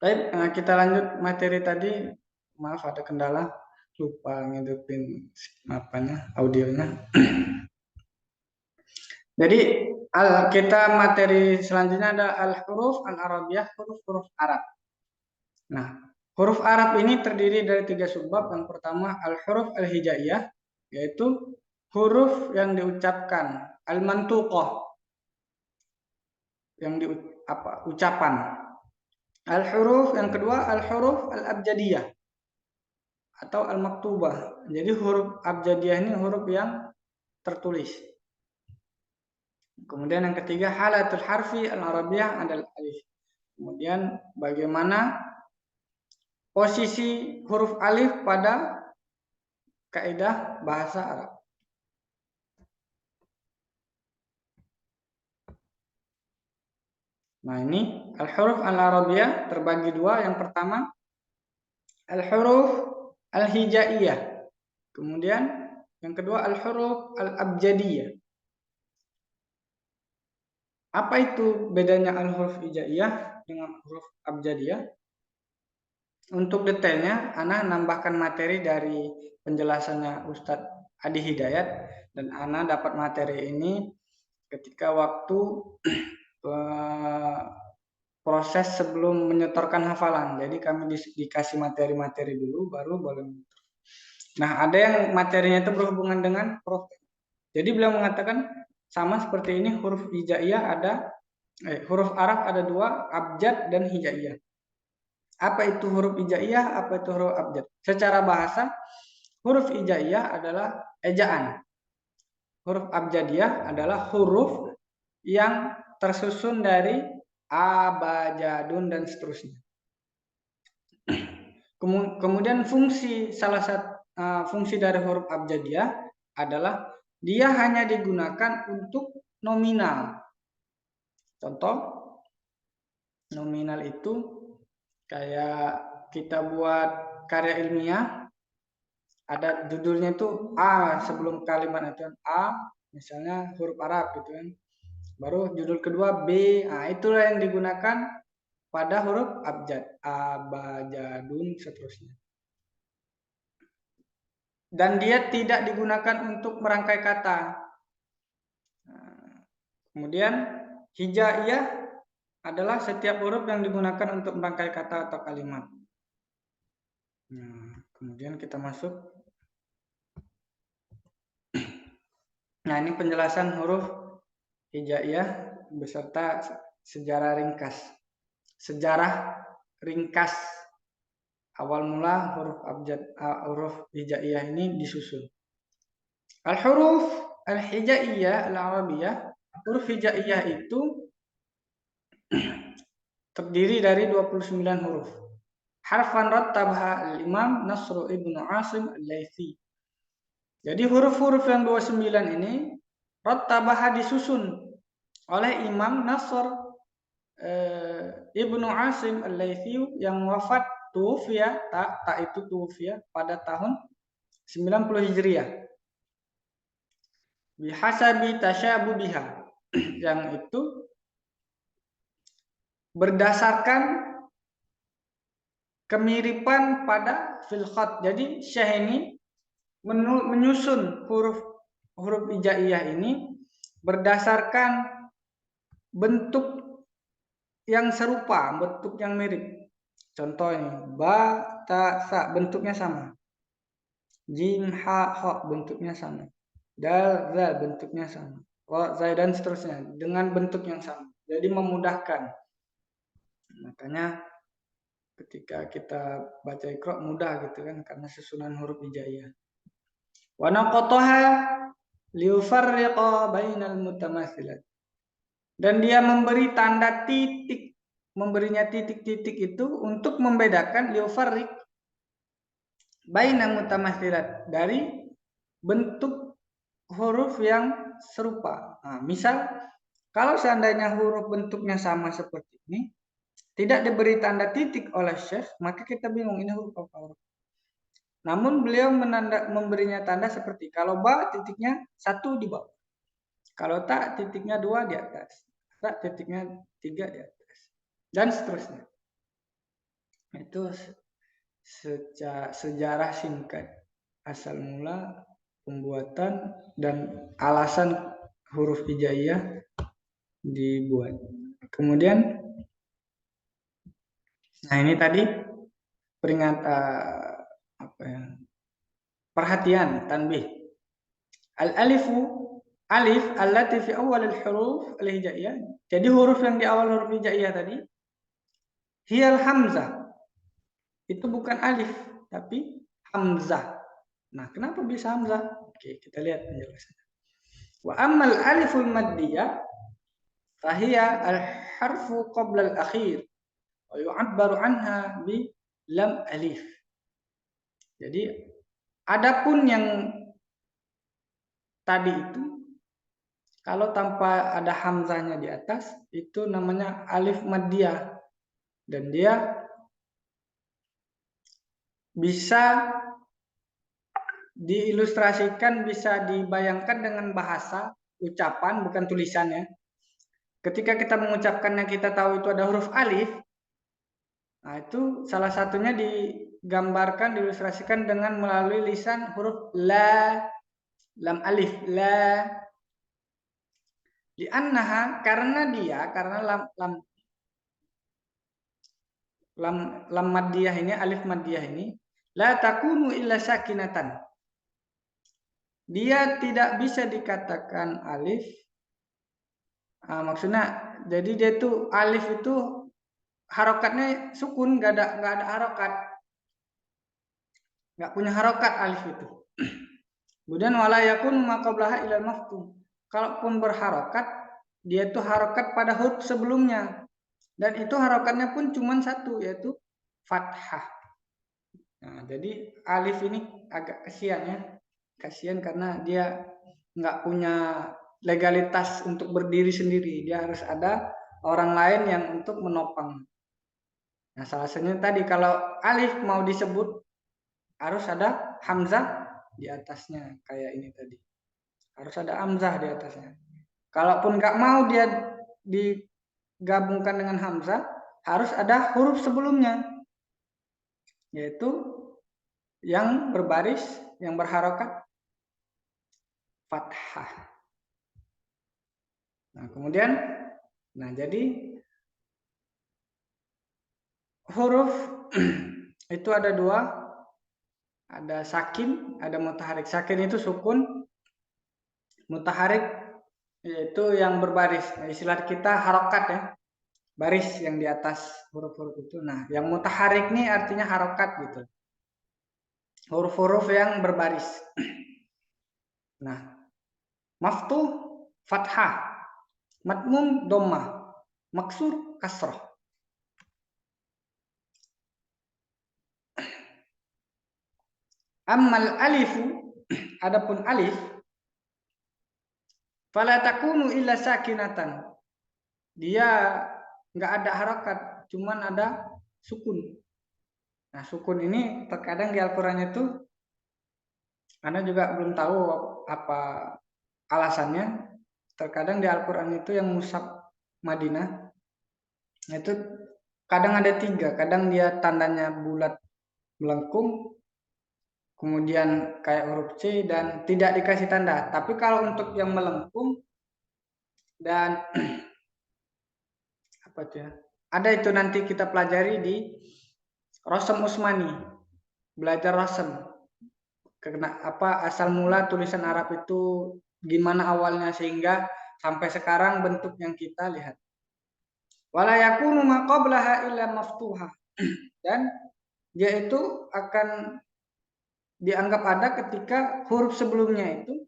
Baik, kita lanjut materi tadi. Maaf ada kendala, lupa ngidupin audionya. Jadi kita materi selanjutnya ada al-huruf al-arabiyah, huruf-huruf Arab. Nah, huruf Arab ini terdiri dari 3 subbab. Yang pertama al-huruf al-hijaiyah, yaitu huruf yang diucapkan, al-mantuqah, yang ucapan. Al-huruf yang kedua al-huruf al-abjadiyah atau al-maktubah. Jadi huruf abjadiyah ini huruf yang tertulis. Kemudian yang ketiga halatul harfi al-arabiyah adalah alif. Kemudian bagaimana posisi huruf alif pada kaidah bahasa Arab. Nah, ini al-huruf al-arabiyah terbagi dua. Yang pertama al-huruf al-hijaiyah. Kemudian yang kedua al-huruf al-abjadiyah. Apa itu bedanya al-huruf hijaiyah dengan huruf abjadiyah? Untuk detailnya, Ana nambahkan materi dari penjelasannya Ustadz Adi Hidayat, dan Ana dapat materi ini ketika waktu proses sebelum menyetorkan hafalan. Jadi kami dikasih materi-materi dulu, baru boleh menyetor. Nah, ada yang materinya itu berhubungan dengan huruf. Jadi beliau mengatakan sama seperti ini, huruf hijaiyah huruf Arab ada dua, abjad dan hijaiyah. Apa itu huruf hijaiyah? Apa itu huruf abjad? Secara bahasa, huruf hijaiyah adalah ejaan. Huruf abjadiyah adalah huruf yang tersusun dari a, ba, jadun dan seterusnya. Kemudian fungsi dari huruf abjadiyah adalah dia hanya digunakan untuk nominal. Contoh, nominal itu kayak kita buat karya ilmiah, ada judulnya itu A sebelum kalimat itu A, misalnya huruf Arab gitu kan. Baru judul kedua B, nah itulah yang digunakan pada huruf abjad, A, Ba, Jadun, seterusnya. Dan dia tidak digunakan untuk merangkai kata. Kemudian hijaiyah adalah setiap huruf yang digunakan untuk merangkai kata atau kalimat. Nah, kemudian kita masuk. Nah, ini penjelasan huruf hijaiyah beserta sejarah ringkas. Sejarah ringkas awal mula huruf hijaiyah ini disusun. Al-huruf al-hijaiyah al-arabiyah, huruf hijaiyah itu terdiri dari 29 huruf. Harfan rattabaha al-Imam Nasr ibn Asim al-Laythi. Jadi huruf-huruf yang 29 ini rattabaha disusun oleh Imam Nasr ibnu Asim al-Laythi yang wafat tuwfiya pada tahun 90 Hijriah. Bihasabi tasyabubiha, yang itu berdasarkan kemiripan pada fil khat. Jadi Syekh ini menyusun huruf hijaiyah ini berdasarkan bentuk yang serupa, bentuk yang mirip. Contoh ini, ba, ta, sa, bentuknya sama. Jim, ha, ho, bentuknya sama. Dal, zal, bentuknya sama. Ra, zai, dan seterusnya dengan bentuk yang sama. Jadi memudahkan. Makanya ketika kita baca Iqra mudah gitu kan, karena susunan huruf hijaiyah. Wa naqataha liufarriqa bainal mutamatsilat. Dan dia memberi tanda titik, memberinya titik-titik itu untuk membedakan liufarriq bainal mutamatsilat dari bentuk huruf yang serupa. Nah, misal kalau seandainya huruf bentuknya sama seperti ini, tidak diberi tanda titik oleh Syekh, maka kita bingung ini huruf apa. Namun beliau memberinya tanda seperti kalau ba titiknya 1 di bawah, kalau ta titiknya 2 di atas, ta titiknya 3 di atas, dan seterusnya. Itu sejarah singkat asal mula pembuatan dan alasan huruf hijaiyah dibuat. Kemudian, nah ini tadi perhatian tanbih. Alif allati fi awal al-huruf al-hijaiyah. Jadi huruf yang di awal huruf hijaiyah tadi hiyal hamzah. Itu bukan alif tapi hamzah. Nah, kenapa bisa hamzah? Oke, kita lihat penjelasannya. Wa ammal aliful maddiyah fahiya al-harfu qabla al-akhir wa yu'abbaru anha bi lam alif. Jadi adapun yang tadi itu kalau tanpa ada hamzahnya di atas itu namanya alif maddiyah dan dia bisa diilustrasikan, bisa dibayangkan dengan bahasa ucapan bukan tulisannya. Ketika kita mengucapkannya kita tahu itu ada huruf alif. Nah, itu salah satunya digambarkan, diilustrasikan dengan melalui lisan huruf la, lam alif, la. Li'annaha, karena lam maddiyah ini, alif maddiyah ini, la takunu illa sakinatan. Dia tidak bisa dikatakan alif. Maksudnya, jadi dia itu alif itu harokatnya sukun, nggak ada harokat, nggak punya harokat alif itu. Kemudian wala yakun maqablaha ilal maftuh. Kalaupun berharokat, dia itu harokat pada huruf sebelumnya. Dan itu harokatnya pun cuma satu, yaitu fathah. Nah, jadi alif ini agak kasihan ya. Kasihan karena dia nggak punya legalitas untuk berdiri sendiri. Dia harus ada orang lain yang untuk menopang. Nah, salah satunya tadi kalau alif mau disebut harus ada hamzah di atasnya kayak ini tadi. Harus ada hamzah di atasnya. Kalaupun nggak mau dia digabungkan dengan hamzah, harus ada huruf sebelumnya, yaitu yang berbaris, yang berharokat fathah. Nah, kemudian, jadi huruf itu ada dua, ada sakin, ada mutaharik. Sakin itu sukun, mutaharik yaitu yang berbaris. Nah, istilah kita harokat ya, baris yang di atas huruf-huruf itu. Nah, yang mutaharik ini artinya harokat gitu. Huruf-huruf yang berbaris. Nah, maftuh fathah, matmum dhammah, maksur kasrah. Ammal alifu, adapun alif, fala takunu illa sakinatan. Dia nggak ada harakat, cuman ada sukun. Nah, sukun ini terkadang di Al-Qur'an itu Anda juga belum tahu apa alasannya. Terkadang di Al-Qur'an itu yang mushaf Madinah itu kadang ada 3, kadang dia tandanya bulat melengkung, kemudian kayak huruf C dan tidak dikasih tanda. Tapi kalau untuk yang melengkung dan apa itu ya? Ada itu nanti kita pelajari di Rosem Usmani. Belajar Rosem. Karena apa asal mula tulisan Arab itu gimana awalnya sehingga sampai sekarang bentuk yang kita lihat. Wala yakunu ma qablaha illa maftuha. Dan dia itu akan dianggap ada ketika huruf sebelumnya itu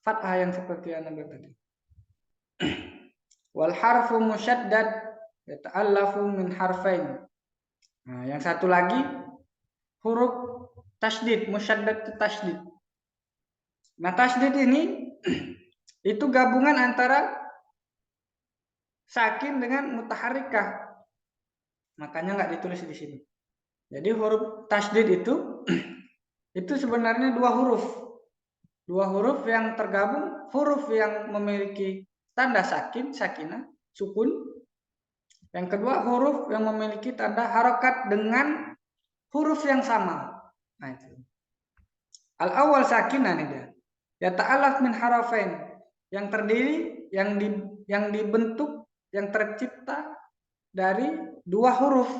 fathah yang seperti yang Anda tadi. Wal harfu musyaddad yata'allafu min harfain. Nah, yang satu lagi huruf tasydid, musyaddad tasydid. Nah, tasydid ini itu gabungan antara sakin dengan mutaharrikah. Makanya nggak ditulis di sini. Jadi huruf tasydid itu sebenarnya dua huruf. Dua huruf yang tergabung, huruf yang memiliki tanda sakin, sakinah, sukun, Yang kedua, huruf yang memiliki tanda harokat dengan huruf yang sama. Nah, itu. Al-awwal sakinah nih dia. Yata'alaf min harafain. Yang terdiri, yang dibentuk, yang tercipta dari dua huruf.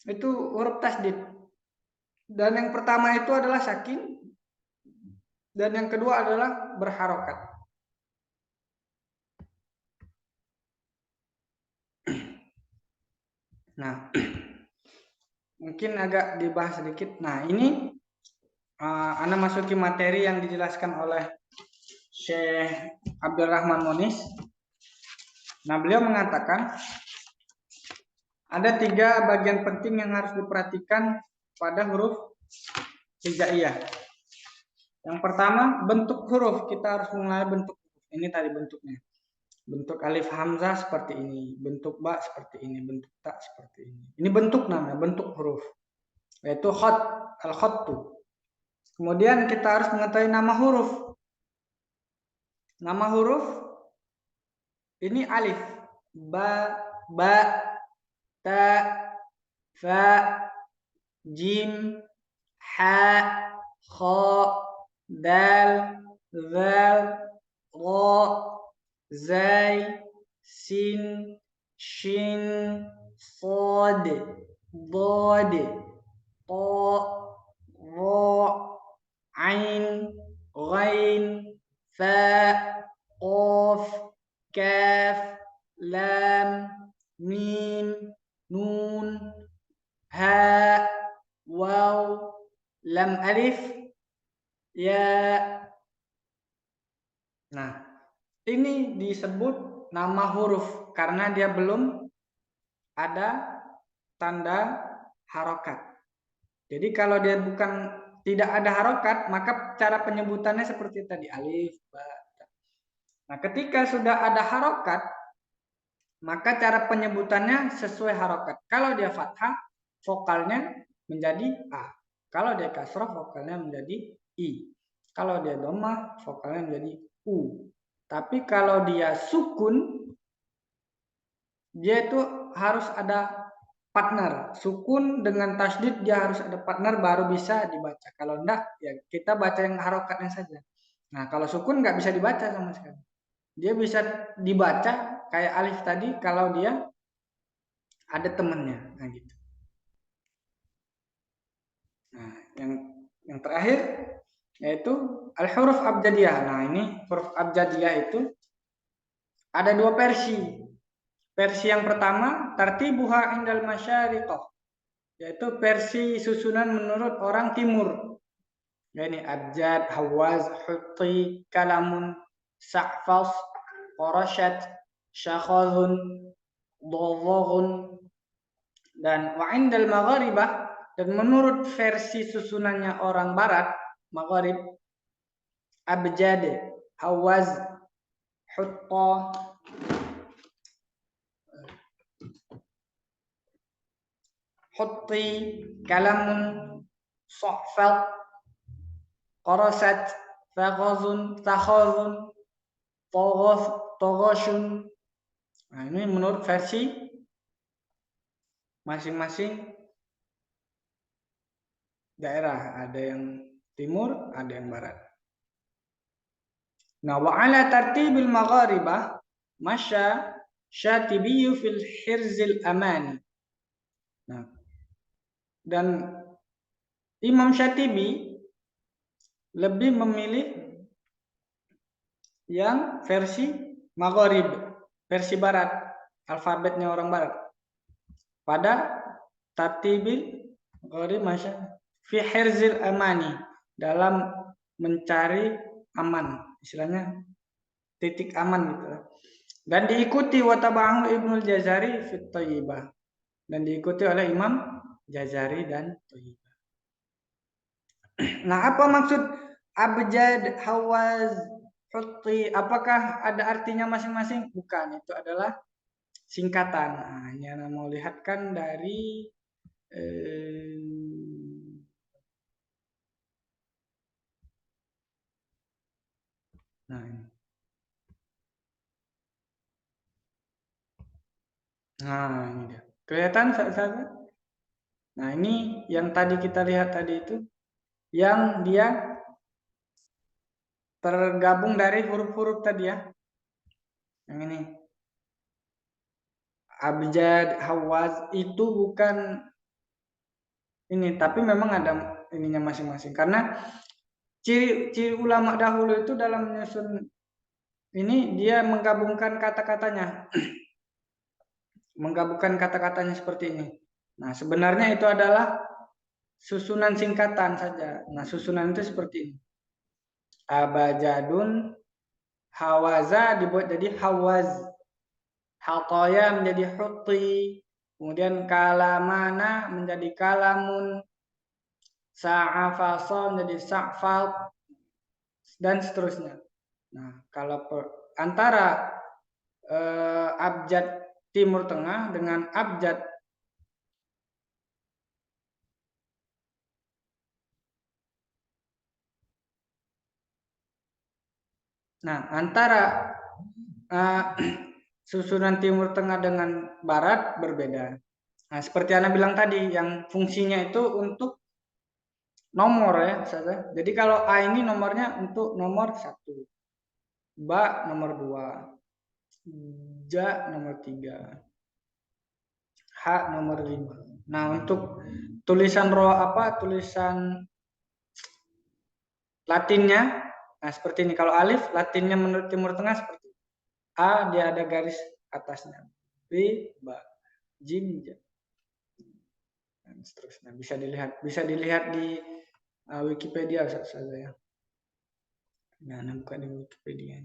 Itu huruf tasdid. Dan yang pertama itu adalah sakin. Dan yang kedua adalah berharokat. Nah, mungkin agak dibahas sedikit. Nah, ini Anda masuki materi yang dijelaskan oleh Syekh Abdurrahman Monis. Nah, beliau mengatakan ada 3 bagian penting yang harus diperhatikan pada huruf hijaiyah. Yang pertama, bentuk huruf. Kita harus mengenal bentuk huruf. Ini tadi bentuknya. Bentuk alif hamzah seperti ini, bentuk ba seperti ini, bentuk ta seperti ini. Ini bentuk namanya, bentuk huruf. Yaitu khat, al-khattu. Kemudian kita harus mengetahui nama huruf. Nama huruf ini alif, ba, ta, fa, jim, ha, kha, dal, zal, ra, zai, sin, shin, sad, dad, ta, ra, ain, ghain, fa, qaf, kaf, lam, mim, nun, ha, waw, lam alif, ya. Nah, ini disebut nama huruf karena dia belum ada tanda harokat. Jadi kalau dia tidak ada harokat, maka cara penyebutannya seperti tadi, alif, ba. Nah, ketika sudah ada harokat, maka cara penyebutannya sesuai harokat. Kalau dia fathah, vokalnya menjadi A. Kalau dia kasroh, vokalnya menjadi I. Kalau dia dhammah, vokalnya menjadi U. Tapi kalau dia sukun, dia itu harus ada partner. Sukun dengan tasdid dia harus ada partner baru bisa dibaca. Kalau enggak, ya kita baca yang harokatnya saja. Nah, kalau sukun nggak bisa dibaca sama sekali. Dia bisa dibaca kayak alif tadi kalau dia ada temennya. Nah, gitu. Nah, yang terakhir yaitu al-huruf abjadiyah. Nah, ini huruf abjadiyah itu ada 2 versi. Versi yang pertama, tartibuha indal masyariqah, yaitu versi susunan menurut orang timur. Ya, ini abjad, hawaz, hutti, kalamun, sa'fas, qarashat, syakhadun, dhaghun, dan wa indal magharibah, dan menurut versi susunannya orang barat, magharib, abjad, hawaz, hutta, hutti, kalamun, sa'fal, qarasat, faghazun, takhazun, toghashun. Nah, ini menurut versi masing-masing daerah. Ada yang timur, ada yang barat. Nah, wa ala tartibil magharibah masya Syatibi fil hirzil amani. Nah, dan Imam Syatibi lebih memilih yang versi magharib, versi barat, alfabetnya orang barat. Pada tartibil magharib masya fi hirzil amani, dalam mencari aman, istilahnya titik aman gitu. Dan diikuti watabahu Ibnul Jazari fit Thayyibah, dan diikuti oleh Imam Jazari dan Thayyibah. Nah, apa maksud abjad, hawaz, hutti? Apakah ada artinya masing-masing? Bukan, itu adalah singkatan. Nah, ini Anda mau lihat kan dari nah, ini. Nah, ini dia. Kelihatan saat-saat. Nah, ini yang tadi kita lihat tadi itu, yang dia tergabung dari huruf-huruf tadi ya. Yang ini. Abjad, Hawaz, itu bukan ini, tapi memang ada ininya masing-masing. Karena ciri ulama dahulu itu dalam menyusun ini dia menggabungkan kata-katanya, menggabungkan kata-katanya seperti ini. Nah, sebenarnya itu adalah susunan singkatan saja. Nah, susunan itu seperti ini. Abajadun, hawaza dibuat jadi hawaz, hataya menjadi huti, kemudian kalamana menjadi kalamun, sa'afasa menjadi sa'fal, dan seterusnya. Nah, kalau antara abjad Timur Tengah dengan abjad, nah antara uh, susunan Timur Tengah dengan Barat berbeda. Nah, seperti Anda bilang tadi, yang fungsinya itu untuk nomor ya, saudara. Jadi kalau A ini nomornya untuk nomor 1, Ba nomor 2, Ja nomor 3, H nomor 5. Nah, untuk tulisan tulisan Latinnya, nah seperti ini. Kalau alif, Latinnya menurut Timur Tengah seperti ini. A, dia ada garis atasnya. B, Ba, Jim, Ja, dan seterusnya. Bisa dilihat di Wikipedia saja ya. Nah, buka di Wikipedia.